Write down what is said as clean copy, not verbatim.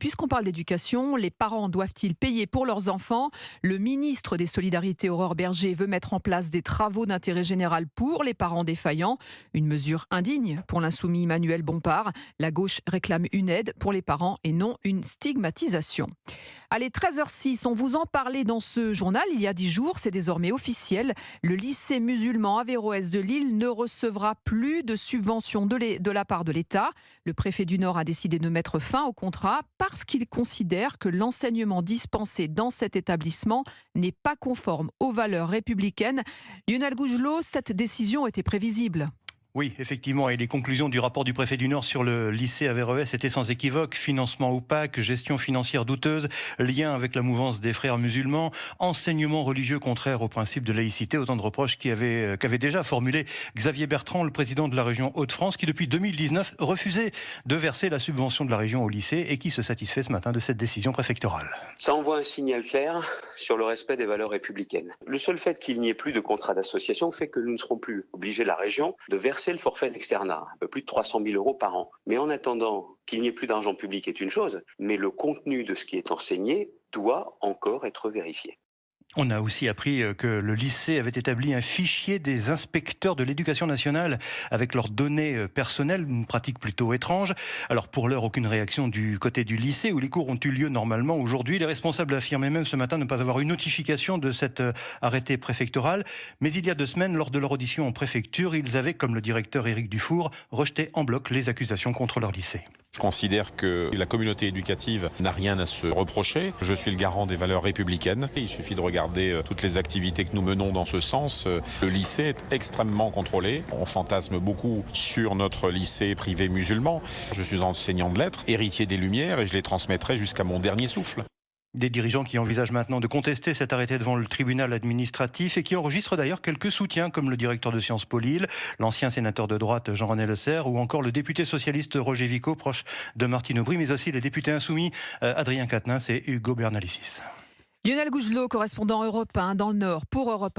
Puisqu'on parle d'éducation, les parents doivent-ils payer pour leurs enfants? Le ministre des Solidarités, Aurore Bergé, veut mettre en place des travaux d'intérêt général pour les parents défaillants. Une mesure indigne pour l'insoumis Manuel Bompard. La gauche réclame une aide pour les parents et non une stigmatisation. Allez, 13h06, on vous en parlait dans ce journal il y a 10 jours, c'est désormais officiel. Le lycée musulman Averroès de Lille ne recevra plus de subventions de la part de l'État. Le préfet du Nord a décidé de mettre fin au contrat parce qu'il considère que l'enseignement dispensé dans cet établissement n'est pas conforme aux valeurs républicaines. Lionel Gougelot, cette décision était prévisible. Oui, effectivement, et les conclusions du rapport du préfet du Nord sur le lycée Averroès étaient sans équivoque. Financement opaque, gestion financière douteuse, lien avec la mouvance des frères musulmans, enseignement religieux contraire au principe de laïcité, autant de reproches qu'avait déjà formulé Xavier Bertrand, le président de la région Hauts-de-France, qui depuis 2019 refusait de verser la subvention de la région au lycée et qui se satisfait ce matin de cette décision préfectorale. Ça envoie un signal clair sur le respect des valeurs républicaines. Le seul fait qu'il n'y ait plus de contrat d'association fait que nous ne serons plus obligés, la région, de verser le forfait d'externat, un peu plus de 300 000 € par an. Mais en attendant, qu'il n'y ait plus d'argent public est une chose, mais le contenu de ce qui est enseigné doit encore être vérifié. On a aussi appris que le lycée avait établi un fichier des inspecteurs de l'éducation nationale avec leurs données personnelles, une pratique plutôt étrange. Alors pour l'heure, aucune réaction du côté du lycée où les cours ont eu lieu normalement aujourd'hui. Les responsables affirmaient même ce matin ne pas avoir une notification de cet arrêté préfectoral. Mais il y a 2 semaines, lors de leur audition en préfecture, ils avaient, comme le directeur Éric Dufour, rejeté en bloc les accusations contre leur lycée. Je considère que la communauté éducative n'a rien à se reprocher. Je suis le garant des valeurs républicaines. Il suffit de regarder toutes les activités que nous menons dans ce sens. Le lycée est extrêmement contrôlé. On fantasme beaucoup sur notre lycée privé musulman. Je suis enseignant de lettres, héritier des Lumières et je les transmettrai jusqu'à mon dernier souffle. Des dirigeants qui envisagent maintenant de contester cet arrêté devant le tribunal administratif et qui enregistrent d'ailleurs quelques soutiens comme le directeur de Sciences Po Lille, l'ancien sénateur de droite Jean-René Lecerf ou encore le député socialiste Roger Vico, proche de Martine Aubry, mais aussi les députés insoumis Adrien Quatennens et Hugo Bernalicis. Lionel Gougelot, correspondant Europe 1 dans le Nord pour Europe 1.